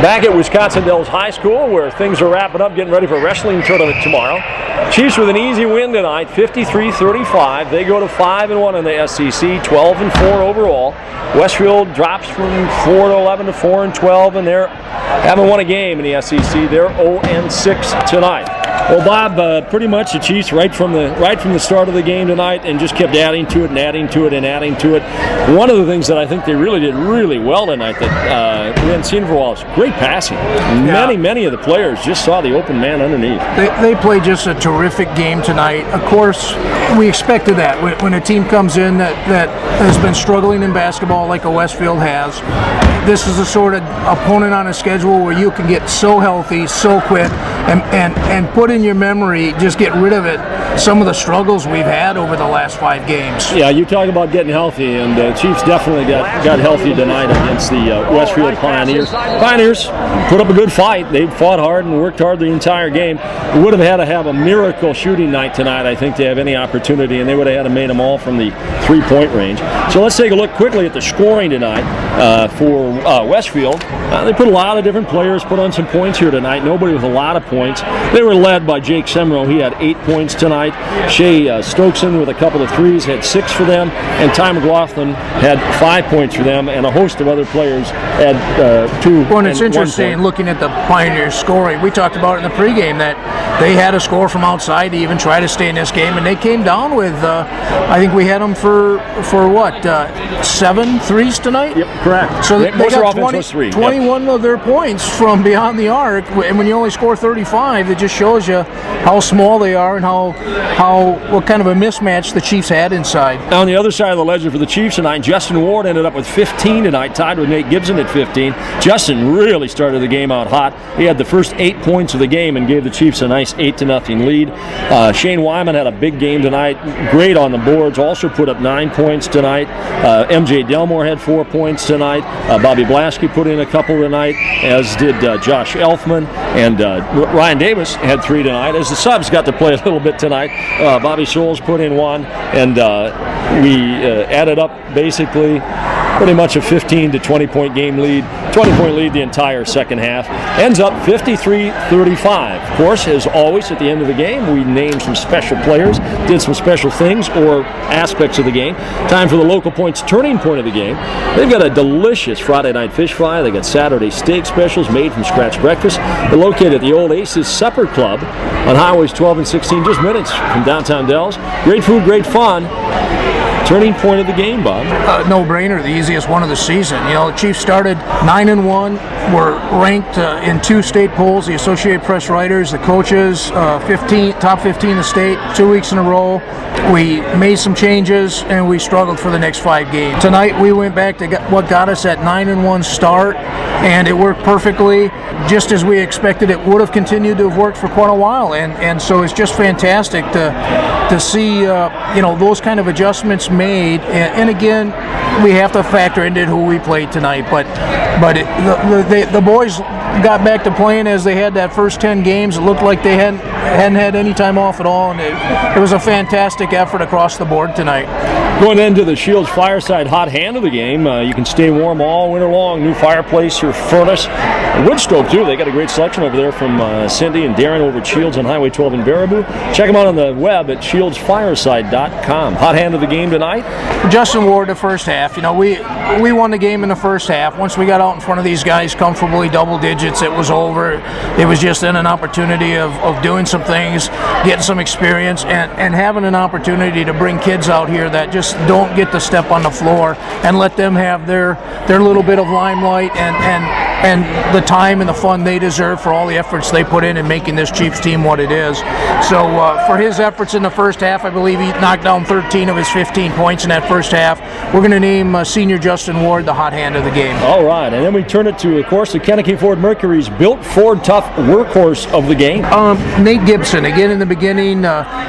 Back at Wisconsin Dells High School, where things are wrapping up, getting ready for a wrestling tournament tomorrow. Chiefs with an easy win tonight, 53-35. They go to 5-1 in the SEC, 12-4 overall. Westfield drops from 4-11 to 4-12, and they haven't won a game in the SEC. They're 0-6 tonight. Well, Bob, pretty much the Chiefs right from the start of the game tonight, and just kept adding to it and adding to it and adding to it. One of the things that I think they really did really well tonight that we hadn't seen for a while is great passing. Many of the players just saw the open man underneath. They played just a terrific game tonight. Of course, we expected that when a team comes in that has been struggling in basketball like a Westfield has. This is the sort of opponent on a schedule where you can get so healthy, so quick, and put in your memory, just get rid of it, some of the struggles we've had over the last 5 games. Yeah, you talk about getting healthy, and the Chiefs definitely got healthy tonight against the Westfield Pioneers. Pioneers put up a good fight. They fought hard and worked hard the entire game. We would have had to have a miracle shooting night tonight, I think, to have any opportunity, and they would have had to made them all from the 3-point range. So let's take a look quickly at the scoring tonight for Westfield. They put a lot of different players, put on some points here tonight. Nobody with a lot of points. They were led by Jake Semro. He had 8 points tonight. Shea Stokeson with a couple of threes had 6 for them, and Ty McLaughlin had 5 points for them, and a host of other players had 2. Well, and it's interesting looking at the Pioneers scoring. We talked about it in the pregame that they had a score from outside to even try to stay in this game, and they came down with, I think we had them for what, 7 threes tonight? Yep, correct. So they got 21 of their points from beyond the arc, and when you only score 35, it just shows you how small they are and what kind of a mismatch the Chiefs had inside. On the other side of the ledger for the Chiefs tonight, Justin Ward ended up with 15 tonight, tied with Nate Gibson at 15. Justin really started the game out hot. He had the first 8 points of the game and gave the Chiefs a nice 8-0 lead. Shane Wyman had a big game tonight, great on the boards, also put up 9 points tonight. MJ Delmore had 4 points tonight. Bobby Blasky put in a couple tonight, as did Josh Elfman, and Ryan Davis had 3 tonight, as the subs got to play a little bit tonight. Bobby Scholes put in 1, and we added up basically pretty much a 15 to 20 point game lead, 20 point lead the entire second half. Ends up 53-35. Of course, as always at the end of the game, we named some special players, did some special things or aspects of the game. Time for the local points turning point of the game. They've got a delicious Friday night fish fry. They got Saturday steak specials made from scratch breakfast. They're located at the Old Aces Supper Club on Highways 12 and 16, just minutes from downtown Dells. Great food, great fun. Turning point of the game, Bob. No-brainer, the easiest one of the season. You know, the Chiefs started 9-1, were ranked in 2 state polls, the Associated Press writers, the coaches, top 15 in the state, 2 weeks in a row. We made some changes, and we struggled for the next 5 games. Tonight, we went back to what got us that 9-1 start, and it worked perfectly, just as we expected. It would have continued to have worked for quite a while, and so it's just fantastic to see those kind of adjustments made, and again, we have to factor into who we played tonight, but the boys got back to playing as they had that first 10 games. It looked like they hadn't had any time off at all, and it was a fantastic effort across the board tonight. Going into the Shields Fireside hot hand of the game, you can stay warm all winter long. New fireplace or furnace. Wood stove, too. They got a great selection over there from Cindy and Darren over at Shields on Highway 12 in Baraboo. Check them out on the web at shieldsfireside.com. Hot hand of the game tonight. Justin Ward, the first half. You know, we won the game in the first half. Once we got out in front of these guys comfortably, double digits, it was over. It was just then an opportunity of doing some things, getting some experience, and having an opportunity to bring kids out here that just don't get to step on the floor and let them have their little bit of limelight and the time and the fun they deserve for all the efforts they put in making this Chiefs team what it is. So for his efforts in the first half, I believe he knocked down 13 of his 15 points in that first half. We're going to name senior Justin Ward the hot hand of the game. All right, and then we turn it to, of course, the Kentucky Ford Mercury's built Ford tough workhorse of the game. Nate Gibson, again in the beginning,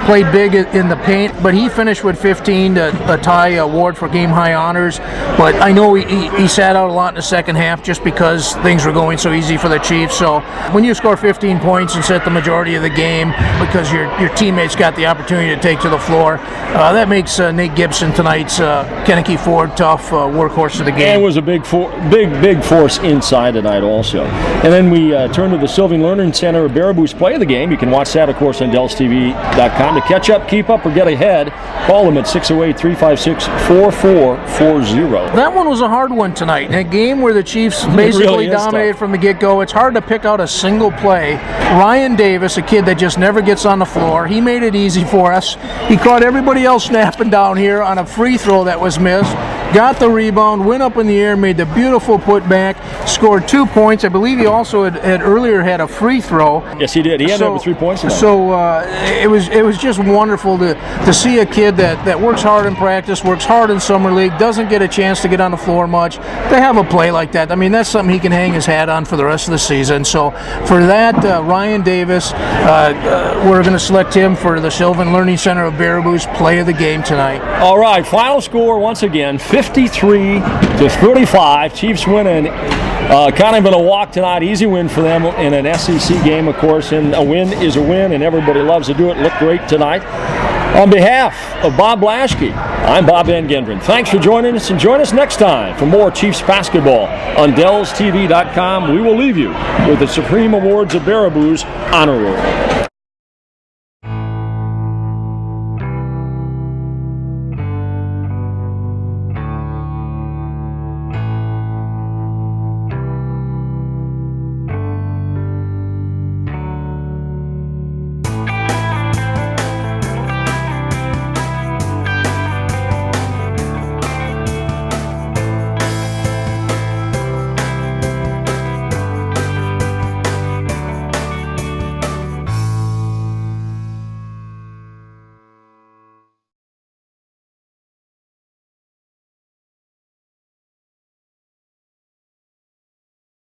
played big in the paint, but he finished with 15 to tie Ward for game high honors. But I know he sat out a lot in the second half just because things were going so easy for the Chiefs. So when you score 15 points and set the majority of the game because your teammates got the opportunity to take to the floor, that makes Nate Gibson, tonight's Kentucky Ford tough workhorse of the game. And was a big force inside tonight also. And then we turn to the Sylvan Learning Center of Baraboo's play of the game. You can watch that, of course, on DellsTV.com. To catch up, keep up, or get ahead, call them at 608-356-4440. That one was a hard one tonight. In a game where the Chiefs basically really dominated tough from the get-go, it's hard to pick out a single play. Ryan Davis, a kid that just never gets on the floor, he made it easy for us. He caught everybody else snapping down here on a free throw that was missed, got the rebound, went up in the air, made the beautiful putback, scored 2 points. I believe he also had earlier had a free throw. Yes, he did. He ended up with 3 points tonight. So it was just wonderful to see a kid that works hard in practice, works hard in summer league, doesn't get a chance to get on the floor much. To have a play like that, I mean, that's something he can hang his hat on for the rest of the season. So for that, Ryan Davis, we're going to select him for the Sylvan Learning Center of Baraboo's play of the game tonight. All right, final score once again, 53-35. Chiefs winning. Kind of in a walk tonight. Easy win for them in an SEC game, of course, and a win is a win, and everybody loves to do it. Looked great tonight. On behalf of Bob Blaschke, I'm Bob Van Gendron. Thanks for joining us, and join us next time for more Chiefs basketball on DellsTV.com. We will leave you with the Supreme Awards of Baraboo's Honor Roll.